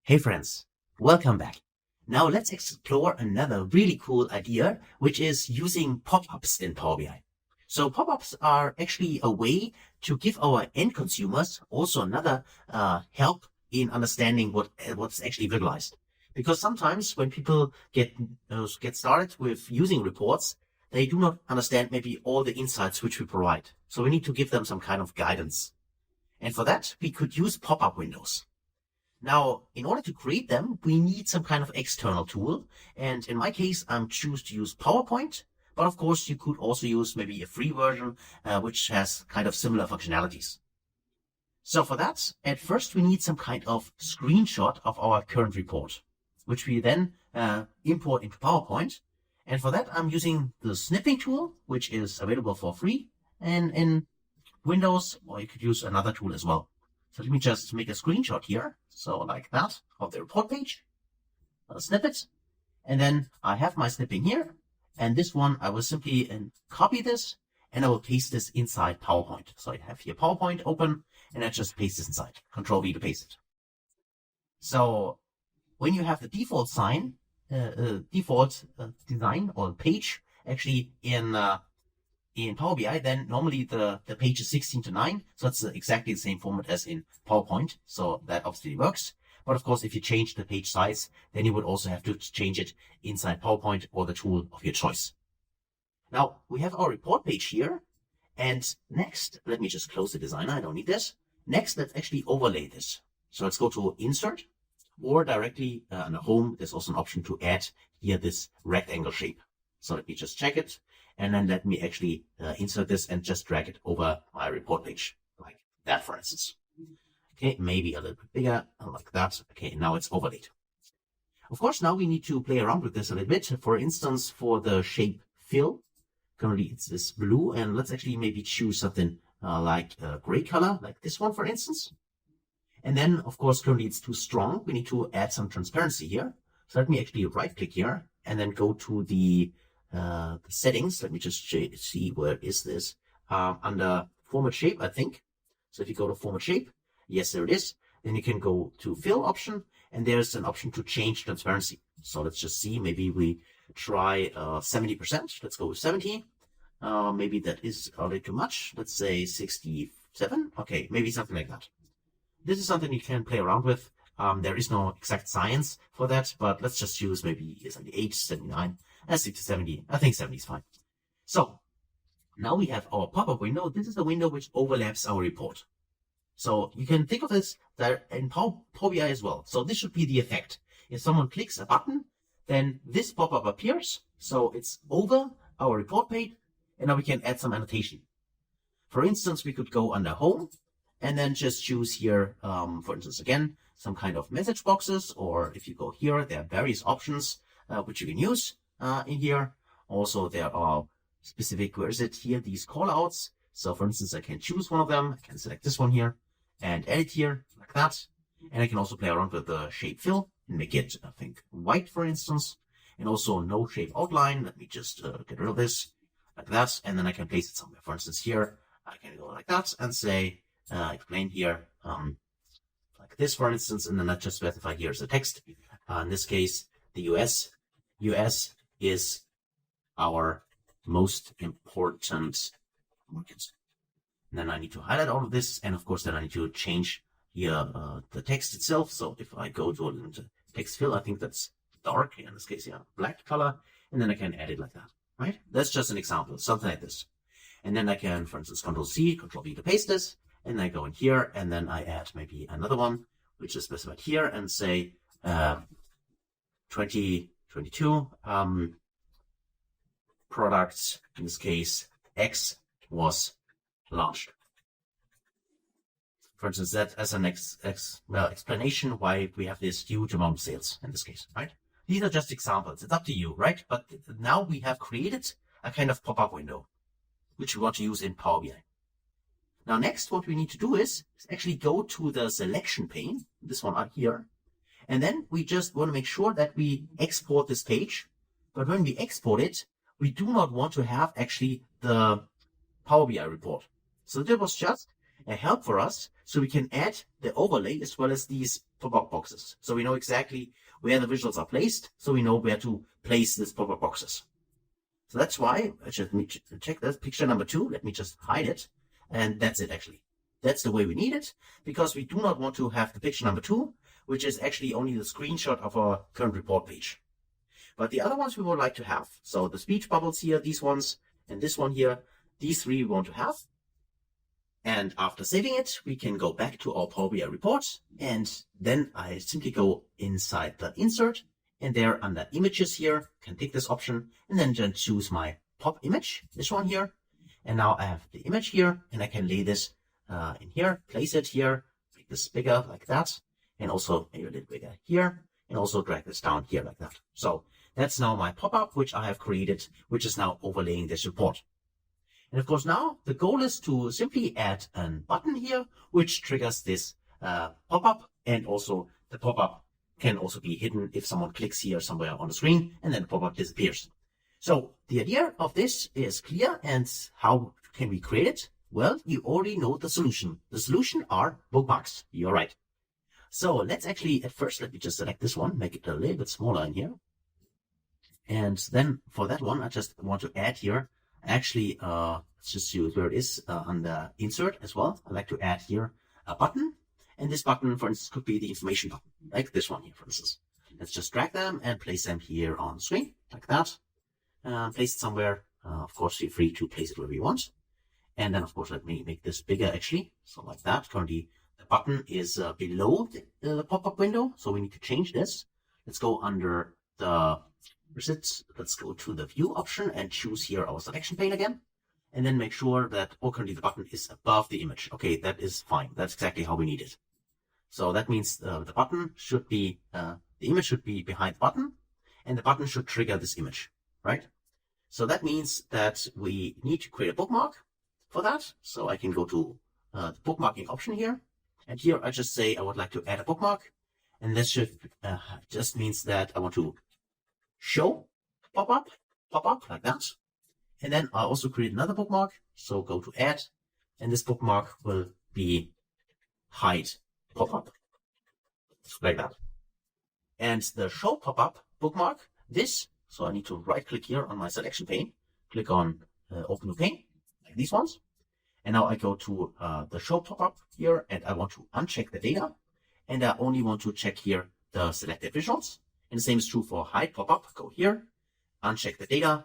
Hey friends, welcome back. Now let's explore another really cool idea, which is using pop-ups in Power BI. So pop-ups are actually a way to give our end consumers also another help in understanding what's actually visualized. Because sometimes when people get started with using reports, they do not understand maybe all the insights which we provide. So we need to give them some kind of guidance. And for that, we could use pop-up windows. Now, in order to create them, we need some kind of external tool. And in my case, I'm choose to use PowerPoint. But of course, you could also use maybe a free version, which has kind of similar functionalities. So for that, at first, we need some kind of screenshot of our current report, which we then import into PowerPoint. And for that, I'm using the snipping tool, which is available for free and in Windows, or you could use another tool as well. So let me just make a screenshot here. So like that of the report page, a snippet. And then I have my snipping here. And this one, I will simply copy this and I will paste this inside PowerPoint. So I have here PowerPoint open and I just paste this inside. Control V to paste it. So when you have the default design or page actually in Power BI, then normally the page is 16:9. So it's exactly the same format as in PowerPoint. So that obviously works. But of course, if you change the page size, then you would also have to change it inside PowerPoint or the tool of your choice. Now we have our report page here. And next, let me just close the designer. I don't need this. Next, let's actually overlay this. So let's go to Insert, or directly under Home. There's also an option to add here this rectangle shape. So let me just check it. And then let me actually insert this and just drag it over my report page, like that, for instance. Okay, maybe a little bit bigger, like that. Okay, now it's overlaid. Of course, now we need to play around with this a little bit. For instance, for the shape fill, currently it's this blue, and let's actually maybe choose something like a gray color, like this one, for instance. And then, of course, currently it's too strong. We need to add some transparency here. So let me actually right-click here and then go to the settings. Let me just see where is this under format shape, I think. So if you go to format shape, yes, there it is. Then you can go to fill option, and there's an option to change transparency. So let's just see. Maybe we try 70%. Let's go with 70. Maybe that is a little too much. Let's say 67. Okay, maybe something like that. This is something you can play around with. There is no exact science for that, but let's just use maybe 78, 79. 60 to 70. I think 70 is fine. So now we have our pop-up window. This is the window which overlaps our report. So you can think of this in Power BI as well. So this should be the effect. If someone clicks a button, then this pop-up appears. So it's over our report page. And now we can add some annotation. For instance, we could go under Home and then just choose here, for instance, again, some kind of message boxes. Or if you go here, there are various options which you can use. In here. Also, there are specific, where is it here, these callouts. So for instance, I can choose one of them. I can select this one here and edit here like that. And I can also play around with the shape fill and make it, I think, white, for instance. And also no shape outline. Let me just get rid of this like that. And then I can place it somewhere. For instance, here, I can go like that and say, explain here, like this, for instance. And then I just specify here as a text. In this case, the US is our most important market. And then I need to highlight all of this. And of course, then I need to change here the text itself. So if I go to text fill, I think that's dark. In this case, yeah, black color. And then I can add it like that, right? That's just an example, something like this. And then I can, for instance, Control C, Control V to paste this. And I go in here and then I add maybe another one, which is specified here and say 2022 products, in this case X, was launched. For instance, that as an explanation why we have this huge amount of sales in this case, right? These are just examples. It's up to you, right? But now we have created a kind of pop-up window, which we want to use in Power BI. Now next, what we need to do is actually go to the selection pane, this one out here. And then we just want to make sure that we export this page. But when we export it, we do not want to have actually the Power BI report. So that was just help for us so we can add the overlay as well as these pop-up boxes. So we know exactly where the visuals are placed, so we know where to place these pop-up boxes. So that's why I just need to check that picture number 2. Let me just hide it. And that's it actually. That's the way we need it, because we do not want to have the picture number 2, which is actually only the screenshot of our current report page. But the other ones we would like to have. So the speech bubbles here, these ones, and this one here, these 3 we want to have. And after saving it, we can go back to our Power BI report. And then I simply go inside the insert, and there under images here, can take this option and then just choose my pop image, this one here. And now I have the image here, and I can lay this in here, place it here, make this bigger like that, and also maybe a little bigger here, and also drag this down here like that. So that's now my pop-up, which I have created, which is now overlaying this report. And of course now the goal is to simply add a button here, which triggers this pop-up, and also the pop-up can also be hidden if someone clicks here somewhere on the screen, and then the pop-up disappears. So the idea of this is clear, and how can we create it? Well, you already know the solution. The solution are bookmarks. You're right. So let's actually, at first, let me just select this one, make it a little bit smaller in here. And then for that one, I just want to add here, actually, let's just use where it is under insert as well. I like to add here a button. And this button, for instance, could be the information button, like this one here, for instance. Let's just drag them and place them here on the screen, like that. Place it somewhere. Of course, feel free to place it wherever you want. And then, of course, let me make this bigger, actually. So like that. Currently, the button is below the pop-up window, so we need to change this. Let's go under the resets. Let's go to the view option and choose here our selection pane again. And then make sure that, currently the button is above the image. Okay, that is fine. That's exactly how we need it. So that means the button should be, the image should be behind the button, and the button should trigger this image, right? So that means that we need to create a bookmark for that. So I can go to the bookmarking option here, and here I just say I would like to add a bookmark, and this should just means that I want to show pop-up like that. And then I also create another bookmark. So go to add, and this bookmark will be hide pop-up, like that. And the show pop-up bookmark, this, so I need to right click here on my selection pane, click on open new pane, like these ones. And now I go to the show pop-up here, and I want to uncheck the data, and I only want to check here the selected visuals. And the same is true for hide pop-up. Go here, uncheck the data,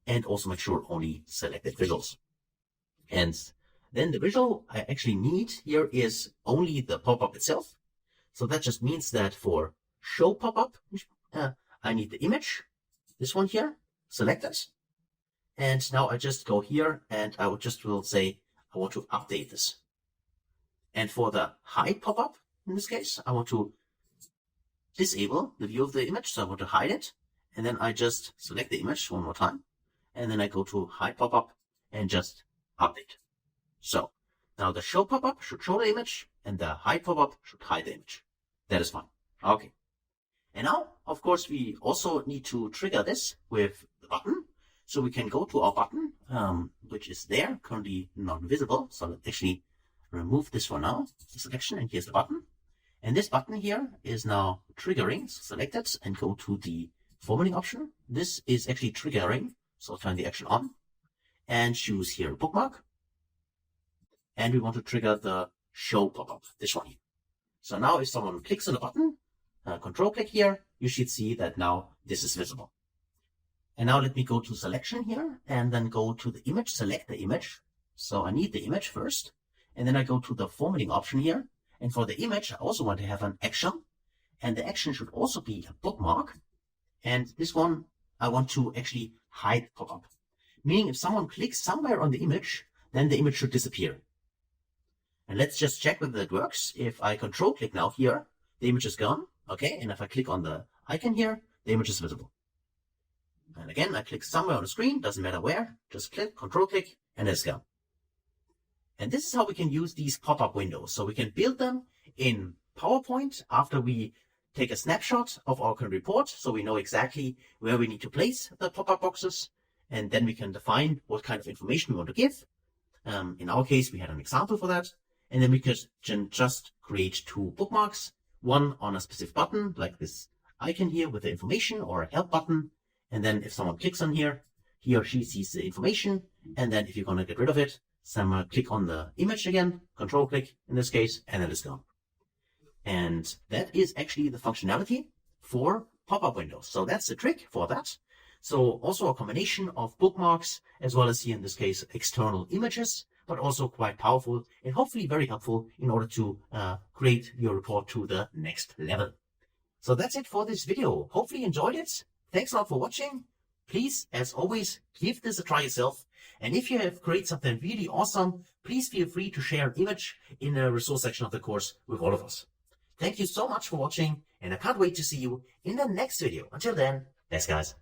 and also make sure only selected visuals. And then the visual I actually need here is only the pop-up itself. So that just means that for show pop-up, I need the image, this one here, select it. And now I just go here, and I will say I want to update this. And for the hide pop-up, in this case, I want to disable the view of the image. So I want to hide it. And then I just select the image one more time. And then I go to hide pop-up and just update. So now the show pop-up should show the image, and the hide pop-up should hide the image. That is fine. Okay. And now, of course, we also need to trigger this with the button. So we can go to our button, which is there, currently not visible. So let's actually remove this for now, the selection, and here's the button. And this button here is now triggering. So select it and go to the formatting option. This is actually triggering. So turn the action on and choose here bookmark. And we want to trigger the show pop-up, this one here. So now if someone clicks on the button, control click here, you should see that now this is visible. And now let me go to selection here and then go to the image, select the image. So I need the image first. And then I go to the formatting option here. And for the image, I also want to have an action. And the action should also be a bookmark. And this one, I want to actually hide pop-up. Meaning if someone clicks somewhere on the image, then the image should disappear. And let's just check whether it works. If I control click now here, the image is gone. Okay, and if I click on the icon here, the image is visible. And again, I click somewhere on the screen, doesn't matter where, just click, control click, and it's gone. And this is how we can use these pop-up windows. So we can build them in PowerPoint after we take a snapshot of our current report, so we know exactly where we need to place the pop-up boxes, and then we can define what kind of information we want to give. In our case, we had an example for that. And then we can just create 2 bookmarks, one on a specific button, like this icon here with the information, or a help button. And then if someone clicks on here, he or she sees the information. And then if you're going to get rid of it, someone click on the image again, control click in this case, and then it's gone. And that is actually the functionality for pop-up windows. So that's the trick for that. So also a combination of bookmarks, as well as here in this case, external images, but also quite powerful and hopefully very helpful in order to create your report to the next level. So that's it for this video. Hopefully you enjoyed it. Thanks a lot for watching. Please, as always, give this a try yourself. And if you have created something really awesome, please feel free to share an image in the resource section of the course with all of us. Thank you so much for watching, and I can't wait to see you in the next video. Until then, thanks guys.